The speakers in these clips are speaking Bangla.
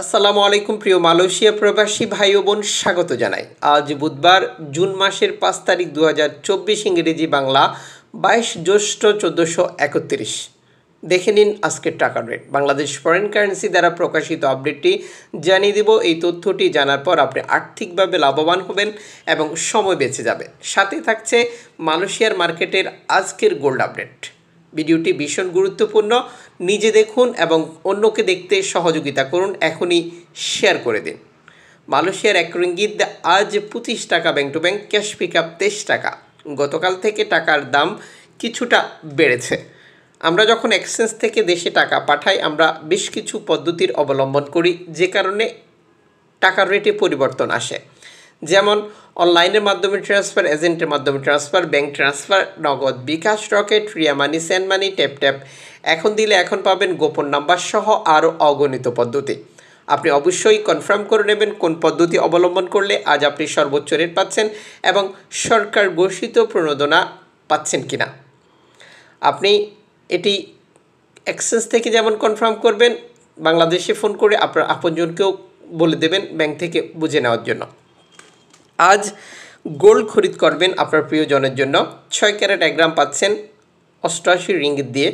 আসসালামু আলাইকুম প্রিয় মালয়েশিয়া প্রবাসী ভাই ও বোন, স্বাগত জানাই। আজ বুধবার জুন মাসের 5 তারিখ 2024, ইংরেজি বাংলা 22 জ্যৈষ্ঠ 1431। দেখে নিন আজকের টাকার রেট। বাংলাদেশ ফরেন কারেন্সি দ্বারা প্রকাশিত আপডেটটি জানিয়ে দেব। এই তথ্যটি জানার পর আপনি আর্থিকভাবে লাভবান হবেন এবং সময় বেঁচে যাবে। সাথে থাকছে মালয়েশিয়ার মার্কেটের আজকের গোল্ড আপডেট। ভিডিওটি ভীষণ গুরুত্বপূর্ণ, নিজে দেখুন এবং অন্যকে দেখতে সহযোগিতা করুন। এখনই শেয়ার করে দিন। মালয়েশিয়ার 1 রিঙ্গিত আজ 25 টাকা, bank to bank cash pick up 23 টাকা। গতকাল থেকে টাকার দাম কিছুটা বেড়েছে। আমরা যখন এক্সচেঞ্জ থেকে দেশে টাকা পাঠাই, আমরা বেশ কিছু পদ্ধতির অবলম্বন করি, যে কারণে টাকার রেটে পরিবর্তন আসে। যেমন অনলাইনের মাধ্যমে ট্রান্সফার, এজেন্টের মাধ্যমে ট্রান্সফার, ব্যাংক ট্রান্সফার, নগদ, বিকাশ, রকেট, রিয়া মানি, সেন্ড মানি, ট্যাপ এখন দিলে এখন পাবেন, গোপন নাম্বার সহ আরও অগণিত পদ্ধতি। আপনি অবশ্যই কনফার্ম করে নেবেন কোন পদ্ধতি অবলম্বন করলে আজ আপনি সর্বোচ্চ রেট পাচ্ছেন এবং সরকার ঘোষিত প্রণোদনা পাচ্ছেন কিনা। আপনি এটি এক্সচেঞ্জ থেকে যেমন কনফার্ম করবেন, বাংলাদেশে ফোন করে আপনার আপনজনকেও বলে দেবেন ব্যাংক থেকে বুঝে নেওয়ার জন্য। আজ গোল্ড খরিদ করবেন আপনার প্রিয়জনের জন্য। 6 ক্যারেট 1 গ্রাম পাচ্ছেন 88 রিঙ্গিত দিয়ে,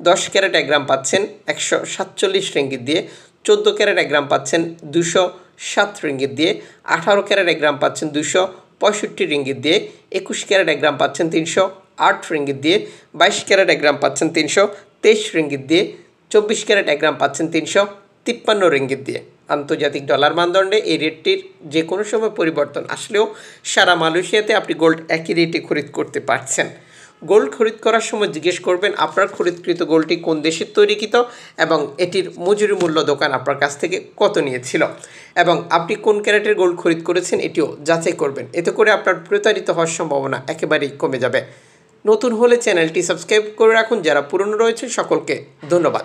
10 ক্যারেট 1 গ্রাম পাচ্ছেন 147 রিঙ্গিত দিয়ে, 14 ক্যারেট 1 গ্রাম পাচ্ছেন 207 রিঙ্গিত দিয়ে, 18 ক্যারেট 1 গ্রাম পাচ্ছেন 265 রিঙ্গিত দিয়ে, 21 ক্যারেট 1 গ্রাম পাচ্ছেন 308 রিঙ্গিত দিয়ে, 22 ক্যারেট 1 গ্রাম পাচ্ছেন 323 রিঙ্গিত দিয়ে, 24 ক্যারেট 1 গ্রাম পাচ্ছেন 353 রিঙ্গিত দিয়ে। আন্তর্জাতিক ডলার মানদণ্ডে এই রেটটির যে কোনো সময় পরিবর্তন আসলেও সারা মালয়েশিয়াতে আপনি গোল্ড একই রেটে খরিদ করতে পারছেন। গোল্ড খরিদ করার সময় জিজ্ঞেস করবেন আপনার খরিদকৃত গোল্ডটি কোন দেশের তৈরিকৃত এবং এটির মজুরি মূল্য দোকান আপনার কাছ থেকে কত নিয়েছিল, এবং আপনি কোন ক্যারেটের গোল্ড খরিদ করেছেন এটিও যাচাই করবেন। এতে করে আপনার প্রতারিত হওয়ার সম্ভাবনা একেবারেই কমে যাবে। নতুন হলে চ্যানেলটি সাবস্ক্রাইব করে রাখুন। যারা পুরনো রয়েছে সকলকে ধন্যবাদ।